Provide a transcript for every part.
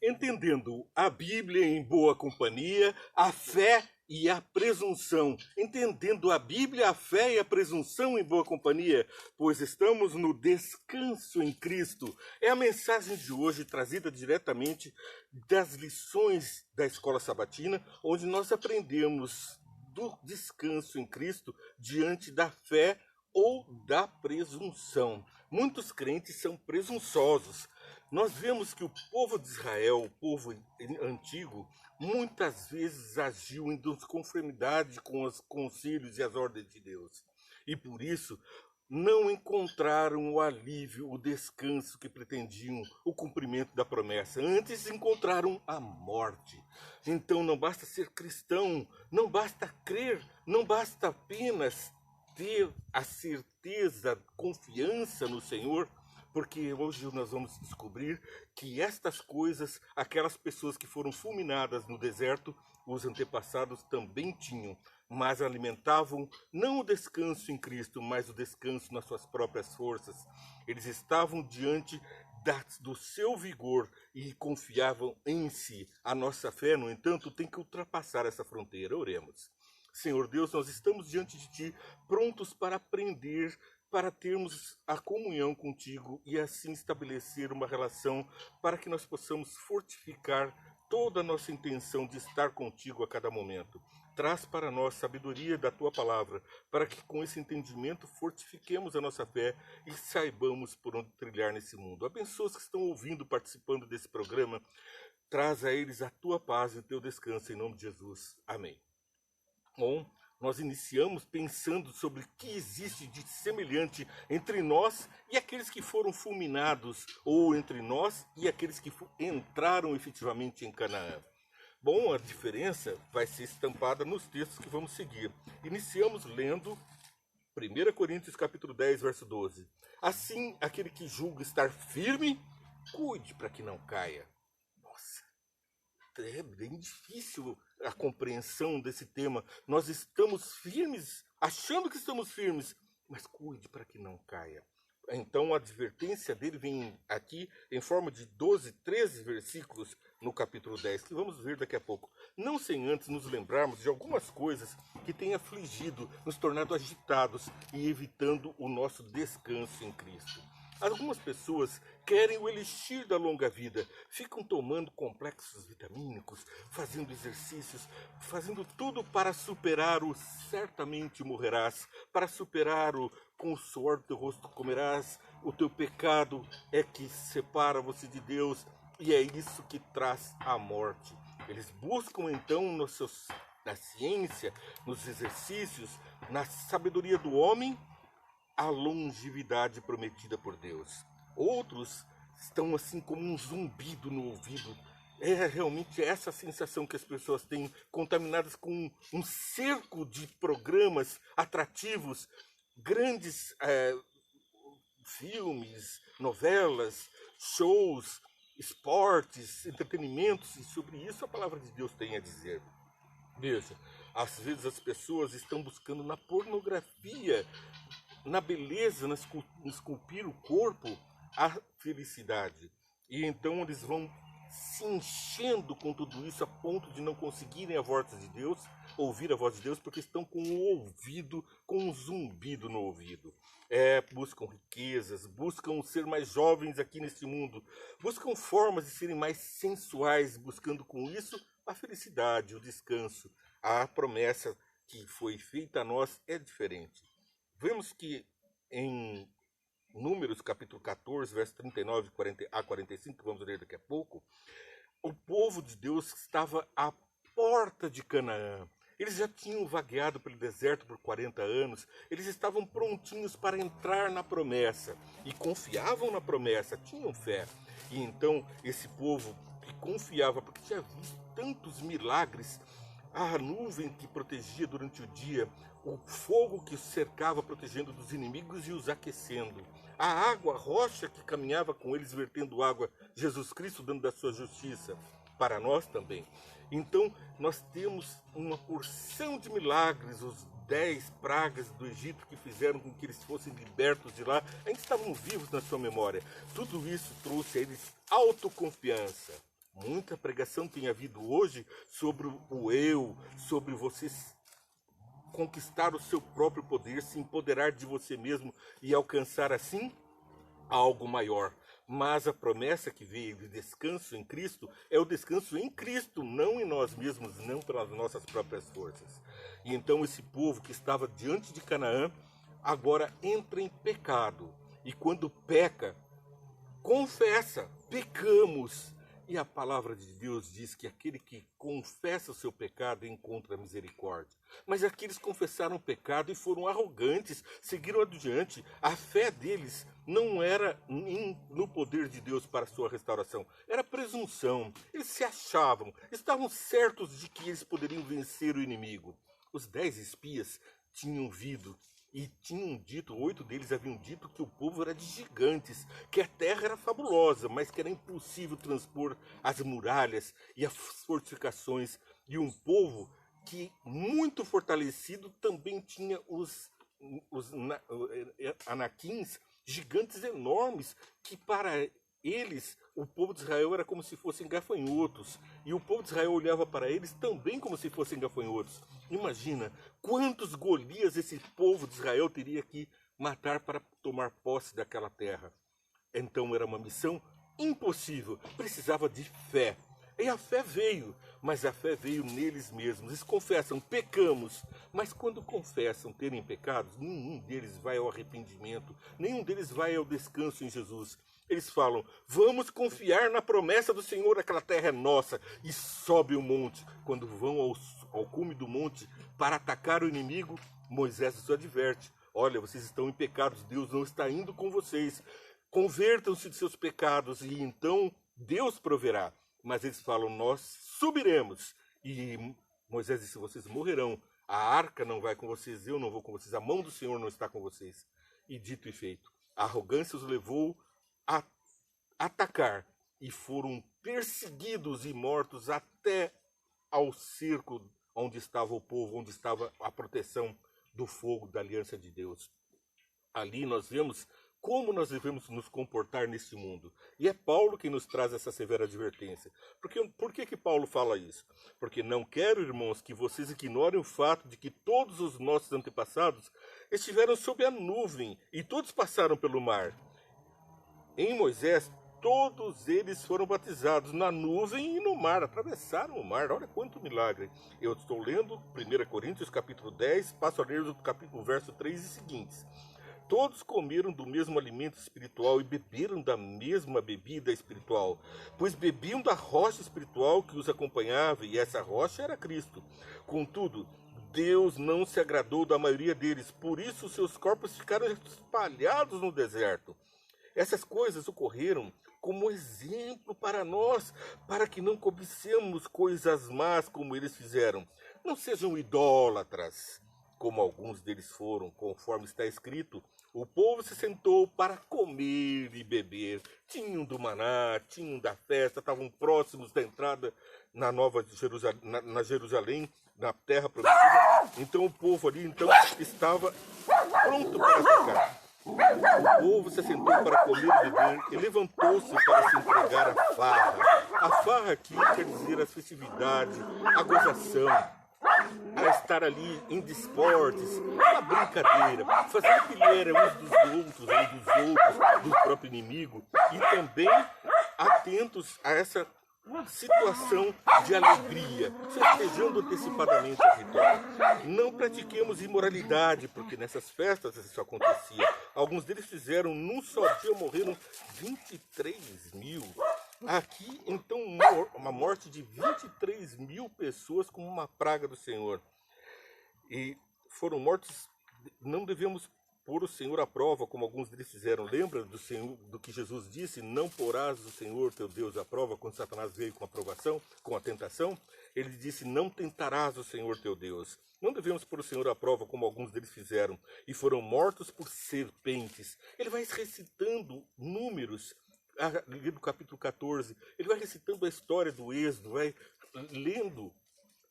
entendendo a Bíblia em boa companhia, a fé e a presunção. Entendendo a Bíblia, a fé e a presunção em boa companhia, pois estamos no descanso em Cristo. É a mensagem de hoje trazida diretamente das lições da Escola Sabatina, onde nós aprendemos do descanso em Cristo diante da fé ou da presunção. Muitos crentes são presunçosos. Nós vemos que o povo de Israel, o povo antigo, muitas vezes agiu em desconformidade com os conselhos e as ordens de Deus. E por isso não encontraram o alívio, o descanso que pretendiam, o cumprimento da promessa. Antes encontraram a morte. Então não basta ser cristão, não basta crer, não basta apenas ter a certeza, confiança no Senhor, porque hoje nós vamos descobrir que estas coisas, aquelas pessoas que foram fulminadas no deserto, os antepassados também tinham, mas alimentavam não o descanso em Cristo, mas o descanso nas suas próprias forças. Eles estavam diante do seu vigor e confiavam em si. A nossa fé, no entanto, tem que ultrapassar essa fronteira. Oremos. Senhor Deus, nós estamos diante de Ti, prontos para aprender, para termos a comunhão contigo e assim estabelecer uma relação para que nós possamos fortificar toda a nossa intenção de estar contigo a cada momento. Traz para nós sabedoria da Tua palavra, para que com esse entendimento fortifiquemos a nossa fé e saibamos por onde trilhar nesse mundo. Abençoa os que estão ouvindo, participando desse programa. Traz a eles a Tua paz e o Teu descanso, em nome de Jesus. Amém. Bom, nós iniciamos pensando sobre o que existe de semelhante entre nós e aqueles que foram fulminados, ou entre nós e aqueles que entraram efetivamente em Canaã. Bom, a diferença vai ser estampada nos textos que vamos seguir. Iniciamos lendo 1 Coríntios capítulo 10, verso 12. Assim, aquele que julga estar firme, cuide para que não caia. Nossa, é bem difícil a compreensão desse tema. Nós estamos firmes, achando que estamos firmes, mas cuide para que não caia. Então a advertência dele vem aqui em forma de 12, 13 versículos no capítulo 10, que vamos ver daqui a pouco. Não sem antes nos lembrarmos de algumas coisas que têm afligido, nos tornado agitados e evitando o nosso descanso em Cristo. Algumas pessoas querem o elixir da longa vida, ficam tomando complexos vitamínicos, fazendo exercícios, fazendo tudo para superar o certamente morrerás, para superar o com o suor do teu rosto comerás, o teu pecado é que separa você de Deus e é isso que traz a morte. Eles buscam então na ciência, nos exercícios, na sabedoria do homem, a longevidade prometida por Deus. Outros estão assim como um zumbido no ouvido. É realmente essa sensação que as pessoas têm, contaminadas com um cerco de programas atrativos, grandes filmes, novelas, shows, esportes, entretenimentos, e sobre isso a palavra de Deus tem a dizer. Veja, às vezes as pessoas estão buscando na pornografia, na beleza, no esculpir o corpo, a felicidade. E então eles vão se enchendo com tudo isso a ponto de não conseguirem a voz de Deus, ouvir a voz de Deus, porque estão com o ouvido, com um zumbido no ouvido. Buscam riquezas, buscam ser mais jovens aqui neste mundo, buscam formas de serem mais sensuais, buscando com isso a felicidade, o descanso. A promessa que foi feita a nós é diferente. Vemos que em Números capítulo 14, verso 39 a 45, que vamos ler daqui a pouco, o povo de Deus estava à porta de Canaã. Eles já tinham vagueado pelo deserto por 40 anos, eles estavam prontinhos para entrar na promessa e confiavam na promessa, tinham fé. E então esse povo que confiava, porque tinha visto tantos milagres, a nuvem que protegia durante o dia, o fogo que os cercava protegendo dos inimigos e os aquecendo, a água, a rocha que caminhava com eles vertendo água, Jesus Cristo dando da sua justiça, para nós também. Então nós temos uma porção de milagres, os 10 pragas do Egito que fizeram com que eles fossem libertos de lá, ainda estavam vivos na sua memória. Tudo isso trouxe a eles autoconfiança. Muita pregação tem havido hoje sobre o eu, sobre você conquistar o seu próprio poder, se empoderar de você mesmo e alcançar assim algo maior. Mas a promessa que veio de descanso em Cristo é o descanso em Cristo, não em nós mesmos, não pelas nossas próprias forças. E então esse povo que estava diante de Canaã agora entra em pecado. E quando peca, confessa, pecamos. E a palavra de Deus diz que aquele que confessa o seu pecado encontra misericórdia. Mas aqueles confessaram o pecado e foram arrogantes, seguiram adiante. A fé deles não era no poder de Deus para a sua restauração, era presunção. Eles se achavam, estavam certos de que eles poderiam vencer o inimigo. Os 10 espias tinham vindo e tinham dito, 8 deles haviam dito que o povo era de gigantes, que a terra era fabulosa, mas que era impossível transpor as muralhas e as fortificações. E um povo que, muito fortalecido, também tinha os anaquins, gigantes enormes, que para eles, o povo de Israel era como se fossem gafanhotos. E o povo de Israel olhava para eles também como se fossem gafanhotos. Imagina quantos Golias esse povo de Israel teria que matar para tomar posse daquela terra. Então era uma missão impossível, precisava de fé. E a fé veio, mas a fé veio neles mesmos. Eles confessam, pecamos. Mas quando confessam terem pecados, nenhum deles vai ao arrependimento, nenhum deles vai ao descanso em Jesus. Eles falam, vamos confiar na promessa do Senhor, aquela terra é nossa, e sobe o monte. Quando vão ao cume do monte para atacar o inimigo, Moisés os adverte, olha, vocês estão em pecados, Deus não está indo com vocês. Convertam-se de seus pecados e então Deus proverá. Mas eles falam, nós subiremos. E Moisés disse, vocês morrerão. A arca não vai com vocês, eu não vou com vocês. A mão do Senhor não está com vocês. E dito e feito, a arrogância os levou a atacar. E foram perseguidos e mortos até ao cerco onde estava o povo, onde estava a proteção do fogo da aliança de Deus. Ali nós vemos como nós devemos nos comportar nesse mundo. E é Paulo que nos traz essa severa advertência. Por que Paulo fala isso? Porque não quero, irmãos, que vocês ignorem o fato de que todos os nossos antepassados estiveram sob a nuvem e todos passaram pelo mar. Em Moisés, todos eles foram batizados na nuvem e no mar, atravessaram o mar. Olha quanto milagre. Eu estou lendo 1 Coríntios capítulo 10, passo a ler o verso 3 e seguintes. Todos comeram do mesmo alimento espiritual e beberam da mesma bebida espiritual, pois bebiam da rocha espiritual que os acompanhava, e essa rocha era Cristo. Contudo, Deus não se agradou da maioria deles, por isso seus corpos ficaram espalhados no deserto. Essas coisas ocorreram como exemplo para nós, para que não cobicemos coisas más como eles fizeram. Não sejam idólatras, como alguns deles foram, conforme está escrito. O povo se sentou para comer e beber. Tinham do maná, tinham da festa, estavam próximos da entrada na Nova Jerusalém, na Jerusalém, na terra prometida. Então o povo ali estava pronto para atacar. O povo se sentou para comer e beber e levantou-se para se entregar à farra. A farra aqui quer dizer as festividades, a gozação, a estar ali em desportes, uma brincadeira, fazer pilheira uns dos outros, do próprio inimigo, e também atentos a essa situação de alegria, festejando antecipadamente a vitória. Não pratiquemos imoralidade, porque nessas festas isso acontecia. Alguns deles fizeram, num só dia morreram 23 mil. Aqui, então, uma morte de 23 mil pessoas como uma praga do Senhor. E foram mortos, não devemos pôr o Senhor à prova, como alguns deles fizeram. Lembra do que Jesus disse? Não porás o Senhor teu Deus à prova, quando Satanás veio com a provação, com a tentação. Ele disse, não tentarás o Senhor teu Deus. Não devemos pôr o Senhor à prova, como alguns deles fizeram, e foram mortos por serpentes. Ele vai recitando números, ali do capítulo 14, ele vai recitando a história do Êxodo, vai lendo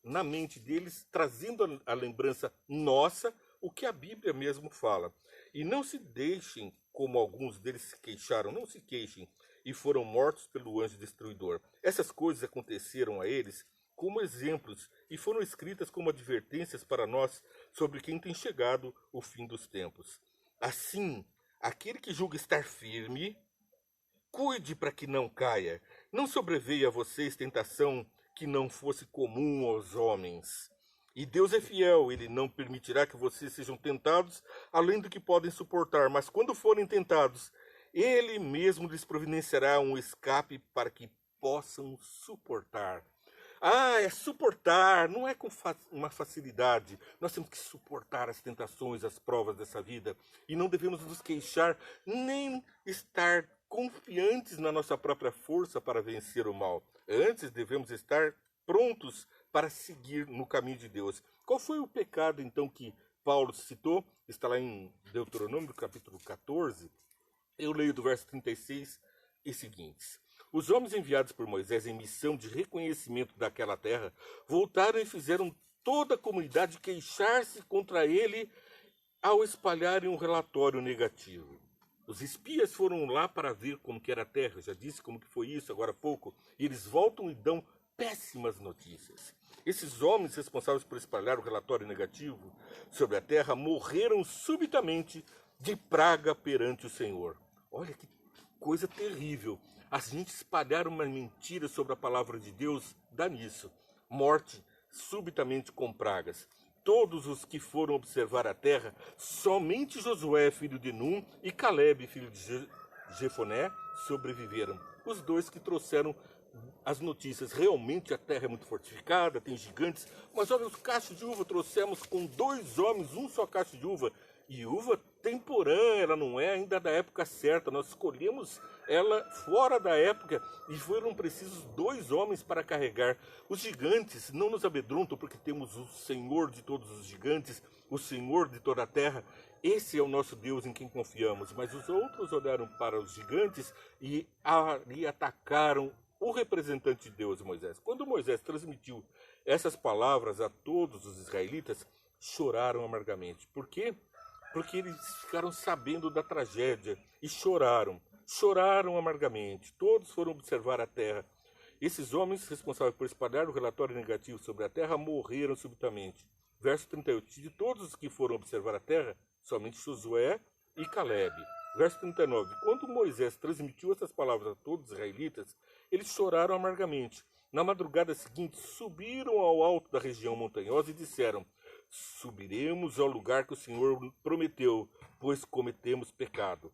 na mente deles, trazendo a lembrança nossa, o que a Bíblia mesmo fala. E não se deixem, como alguns deles se queixaram, não se queixem, e foram mortos pelo anjo destruidor. Essas coisas aconteceram a eles como exemplos e foram escritas como advertências para nós sobre quem tem chegado o fim dos tempos. Assim, aquele que julga estar firme, cuide para que não caia. Não sobreveia a vocês tentação que não fosse comum aos homens. E Deus é fiel, Ele não permitirá que vocês sejam tentados além do que podem suportar. Mas quando forem tentados, Ele mesmo lhes providenciará um escape para que possam suportar. Ah, é suportar, não é com uma facilidade. Nós temos que suportar as tentações, as provas dessa vida. E não devemos nos queixar, nem estar confiantes na nossa própria força para vencer o mal. Antes devemos estar prontos para seguir no caminho de Deus. Qual foi o pecado, então, que Paulo citou? Está lá em Deuteronômio, capítulo 14. Eu leio do verso 36 e seguintes. Os homens enviados por Moisés em missão de reconhecimento daquela terra voltaram e fizeram toda a comunidade queixar-se contra ele ao espalharem um relatório negativo. Os espias foram lá para ver como que era a terra, já disse como que foi isso agora há pouco, e eles voltam e dão péssimas notícias. Esses homens responsáveis por espalhar o relatório negativo sobre a terra morreram subitamente de praga perante o Senhor. Olha que coisa terrível. A gente espalhar uma mentira sobre a palavra de Deus dá nisso. Morte subitamente com pragas. Todos os que foram observar a terra, somente Josué, filho de Num, e Caleb, filho de Jefoné, sobreviveram. Os dois que trouxeram as notícias. Realmente a terra é muito fortificada, tem gigantes, mas olha os cachos de uva, trouxemos com 2 homens, um só cacho de uva. E uva temporã, ela não é ainda da época certa, nós escolhemos ela fora da época e foram precisos 2 homens para carregar. Os gigantes não nos amedrontam porque temos o Senhor de todos os gigantes, o Senhor de toda a terra. Esse é o nosso Deus em quem confiamos. Mas os outros olharam para os gigantes e atacaram o representante de Deus, Moisés. Quando Moisés transmitiu essas palavras a todos os israelitas, choraram amargamente. Por quê? Porque eles ficaram sabendo da tragédia e choraram. Choraram amargamente. Todos foram observar a terra. Esses homens responsáveis por espalhar o relatório negativo sobre a terra morreram subitamente. Verso 38. De todos os que foram observar a terra, somente Josué e Caleb. Verso 39. Quando Moisés transmitiu essas palavras a todos os israelitas, eles choraram amargamente. Na madrugada seguinte, subiram ao alto da região montanhosa e disseram: subiremos ao lugar que o Senhor prometeu, pois cometemos pecado.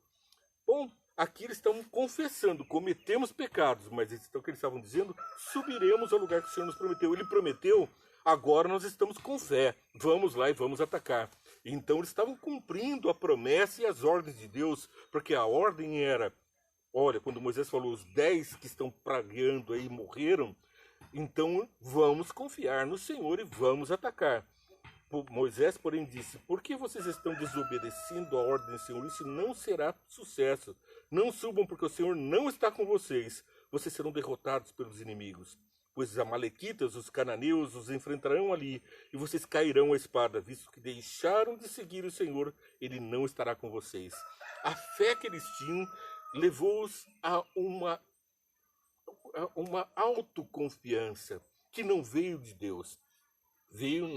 Bom, aqui eles estão confessando, cometemos pecados, mas o que eles estavam dizendo, subiremos ao lugar que o Senhor nos prometeu. Ele prometeu, agora nós estamos com fé, vamos lá e vamos atacar. Então eles estavam cumprindo a promessa e as ordens de Deus, porque a ordem era, olha, quando Moisés falou, os 10 que estão pragueando aí morreram, então vamos confiar no Senhor e vamos atacar. Moisés, porém, disse: por que vocês estão desobedecendo a ordem do Senhor? Isso não será sucesso. Não subam, porque o Senhor não está com vocês. Vocês serão derrotados pelos inimigos. Pois os amalequitas, os cananeus, os enfrentarão ali, e vocês cairão à espada, visto que deixaram de seguir o Senhor, Ele não estará com vocês. A fé que eles tinham levou-os a uma autoconfiança que não veio de Deus. Veio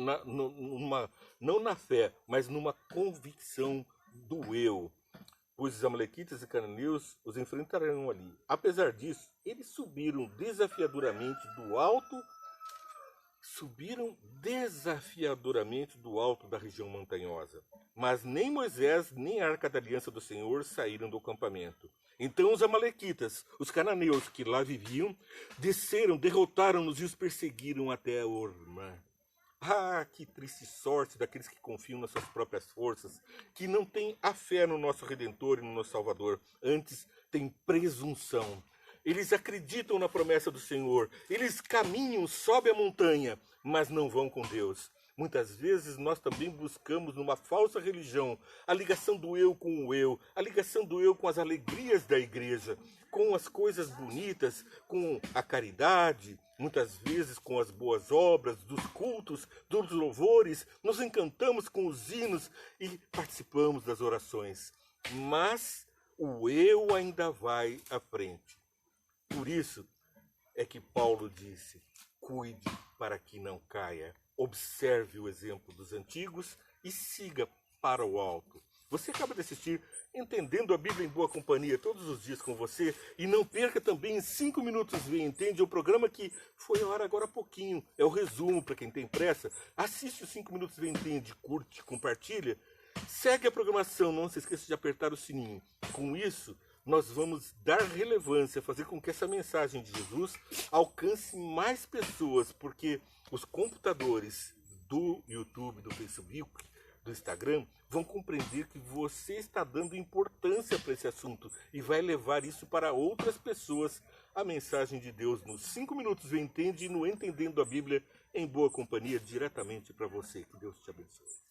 não na fé, mas numa convicção do eu. Pois os amalequitas e cananeus os enfrentarão ali. Apesar disso, eles subiram desafiadoramente do alto da região montanhosa. Mas nem Moisés, nem a arca da aliança do Senhor saíram do acampamento. Então os amalequitas, os cananeus que lá viviam, desceram, derrotaram-nos e os perseguiram até Hormá. Ah, que triste sorte daqueles que confiam nas suas próprias forças, que não têm a fé no nosso Redentor e no nosso Salvador, antes têm presunção. Eles acreditam na promessa do Senhor, eles caminham, sobem a montanha, mas não vão com Deus. Muitas vezes nós também buscamos numa falsa religião a ligação do eu com o eu, a ligação do eu com as alegrias da igreja, com as coisas bonitas, com a caridade, muitas vezes com as boas obras, dos cultos, dos louvores, nos encantamos com os hinos e participamos das orações. Mas o eu ainda vai à frente. Por isso é que Paulo disse: cuide para que não caia, observe o exemplo dos antigos e siga para o alto. Você acaba de assistir Entendendo a Bíblia em Boa Companhia todos os dias com você. E não perca também em 5 minutos Vem Entende, o programa que foi ao ar agora há pouquinho. É o resumo para quem tem pressa. Assiste os 5 minutos Vem Entende, curte, compartilha. Segue a programação, não se esqueça de apertar o sininho. Com isso, nós vamos dar relevância, fazer com que essa mensagem de Jesus alcance mais pessoas, porque os computadores do YouTube, do Facebook, do Instagram, vão compreender que você está dando importância para esse assunto e vai levar isso para outras pessoas, a mensagem de Deus nos 5 minutos Vem Entende e no Entendendo a Bíblia em Boa Companhia, diretamente para você. Que Deus te abençoe.